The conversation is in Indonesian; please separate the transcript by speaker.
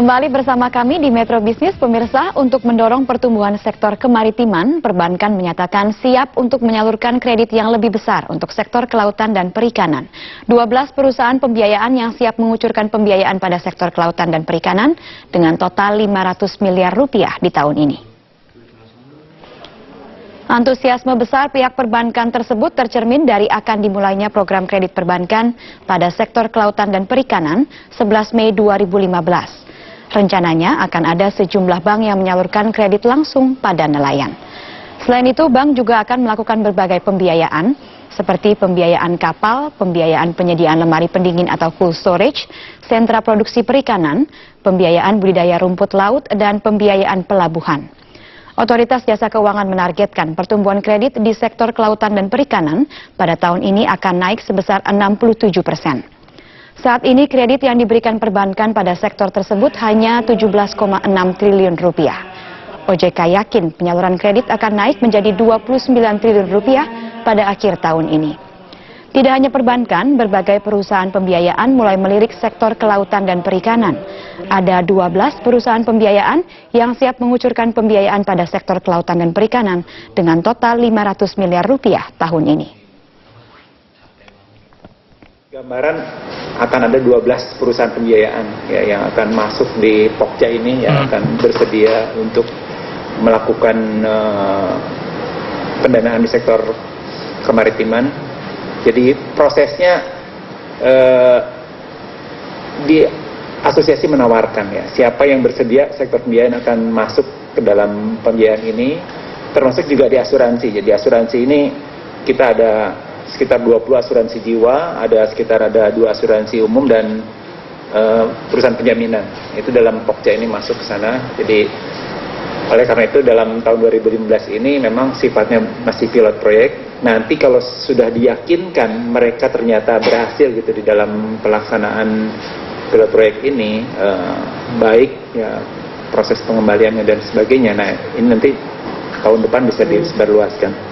Speaker 1: Kembali bersama kami di Metro Bisnis, pemirsa. Untuk mendorong pertumbuhan sektor kemaritiman, perbankan menyatakan siap untuk menyalurkan kredit yang lebih besar untuk sektor kelautan dan perikanan. 12 perusahaan pembiayaan yang siap mengucurkan pembiayaan pada sektor kelautan dan perikanan dengan total 500 miliar rupiah di tahun ini. Antusiasme besar pihak perbankan tersebut tercermin dari akan dimulainya program kredit perbankan pada sektor kelautan dan perikanan 11 Mei 2015. Rencananya akan ada sejumlah bank yang menyalurkan kredit langsung pada nelayan. Selain itu, bank juga akan melakukan berbagai pembiayaan, seperti pembiayaan kapal, pembiayaan penyediaan lemari pendingin atau cold storage, sentra produksi perikanan, pembiayaan budidaya rumput laut, dan pembiayaan pelabuhan. Otoritas Jasa Keuangan menargetkan pertumbuhan kredit di sektor kelautan dan perikanan pada tahun ini akan naik sebesar 67%. Saat ini kredit yang diberikan perbankan pada sektor tersebut hanya 17,6 triliun rupiah. OJK yakin penyaluran kredit akan naik menjadi 29 triliun rupiah pada akhir tahun ini. Tidak hanya perbankan, berbagai perusahaan pembiayaan mulai melirik sektor kelautan dan perikanan. Ada 12 perusahaan pembiayaan yang siap mengucurkan pembiayaan pada sektor kelautan dan perikanan dengan total 500 miliar rupiah tahun ini.
Speaker 2: Gambaran akan ada 12 perusahaan pembiayaan ya, yang akan masuk di Pokja ini, yang akan bersedia untuk melakukan pendanaan di sektor kemaritiman. Jadi prosesnya di asosiasi menawarkan ya, siapa yang bersedia sektor pembiayaan akan masuk ke dalam pembiayaan ini, termasuk juga di asuransi. Jadi asuransi ini kita ada sekitar 20 asuransi jiwa, sekitar 2 asuransi umum dan perusahaan penjaminan. Itu dalam Pokja ini masuk ke sana. Jadi oleh karena itu dalam tahun 2015 ini memang sifatnya masih pilot proyek. Nanti kalau sudah diyakinkan mereka ternyata berhasil gitu di dalam pelaksanaan pilot proyek ini, baik ya proses pengembaliannya dan sebagainya. Nah, ini nanti tahun depan bisa disebarluaskan.